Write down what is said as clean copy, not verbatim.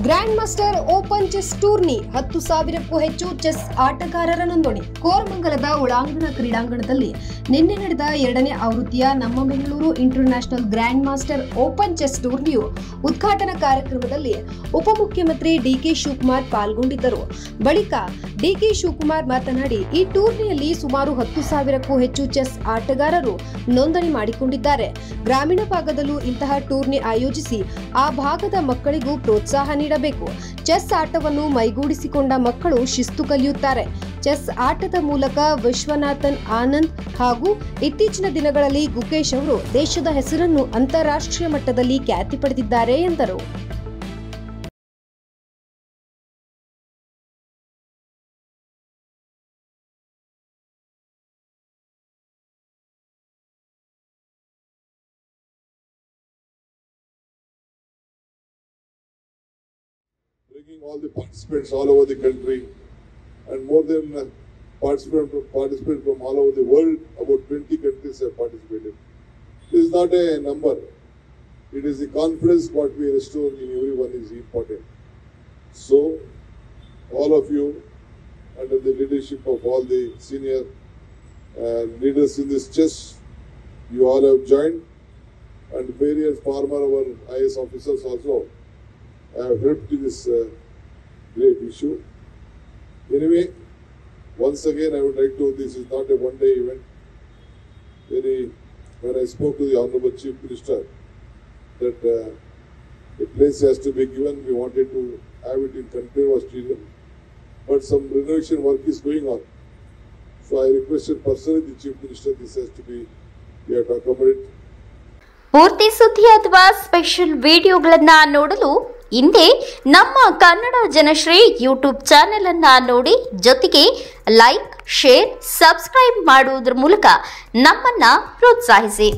Grand master open chess tourney 10,000ಕ್ಕೂ ಹೆಚ್ಚು chess ಆಟಗಾರರ ನೋಂದಣಿ. ಕೋರಮಂಗಲದ ಒಳಾಂಗಣ ಕ್ರೀಡಾಂಗಣದಲ್ಲಿ ನಿನ್ನೆ ನಡೆದ 2ನೇ ಆವೃತ್ತಿಯ ನಮ್ಮ Bengaluru international grand master open chess ಟೂರ್ನಿಯು ಉದ್ಘಾಟನಾ ಕಾರ್ಯಕ್ರಮದಲ್ಲಿ ಉಪಮುಖ್ಯಮಂತ್ರಿ ಡಿಕೆ ಶಿವಕುಮಾರ್ ಪಾಲ್ಗೊಂಡಿದ್ದರು. ಬಳಿಕ ಡಿಕೆ ಶಿವಕುಮಾರ್ ಮಾತನಾಡಿ, ಈ ಟೂರ್ನಿಯಲ್ಲಿ ಸುಮಾರು 10,000ಕ್ಕೂ ಹೆಚ್ಚು ಚೆಸ್ ಆಟಗಾರರು ನೋಂದಣಿ ಮಾಡಿಕೊಂಡಿದ್ದಾರೆ. ಗ್ರಾಮೀಣ ಭಾಗದಲ್ಲೂ ಇಂತಹ ಟೂರ್ನಿ ಆಯೋಜಿಸಿ ಆ ಭಾಗದ ಮಕ್ಕಳಿಗೂ ಪ್ರೋತ್ಸಾಹ ನೀಡಬೇಕು. ಚೆಸ್ ಆಟವನ್ನು ಮೈಗೂಡಿಸಿಕೊಂಡ ಮಕ್ಕಳು ಶಿಸ್ತು ಕಲಿಯುತ್ತಾರೆ. ಚೆಸ್ ಆಟದ ಮೂಲಕ ವಿಶ್ವನಾಥನ್ ಆನಂದ್ ಹಾಗೂ ಇತ್ತೀಚಿನ ದಿನಗಳಲ್ಲಿ ಗುಕೇಶ್ ಅವರು ದೇಶದ ಹೆಸರನ್ನು ಅಂತಾರಾಷ್ಟ್ರೀಯ ಮಟ್ಟದಲ್ಲಿ ಖ್ಯಾತಿ ಪಡೆದಿದ್ದಾರೆ ಎಂದರು. Bringing all the participants all over the country and more than participants from all over the world, about 20 countries have participated. This is not a number. It is the confidence what we restore in everyone is important. So, all of you, under the leadership of all the senior leaders in this chess, you all have joined, and various former our IAS officers also have helped in this great issue. Anyway, once again I would like to, this is not a one-day event. When I spoke to the Honorable Chief Minister that a place has to be given, we wanted to have it in Kanpur Stadium, but some renovation work is going on. So I requested personally the Chief Minister, this has to be, we have to accommodate. ಪೂರ್ತಿ ಸುದ್ದಿ ಅಥವಾ special ವಿಡಿಯೋಗಳನ್ನ ನೋಡಲು ಹಿಂದೆ ನಮ್ಮ Kannada Janashree YouTube channel ಅನ್ನ ನೋಡಿ, ಜೊತೆಗೆ ಲೈಕ್, ಶೇರ್, ಸಬ್ಸ್ಕ್ರೈಬ್ ಮಾಡುವುದರ ಮೂಲಕ ನಮ್ಮನ್ನ ಪ್ರೋತ್ಸಾಹಿಸಿ.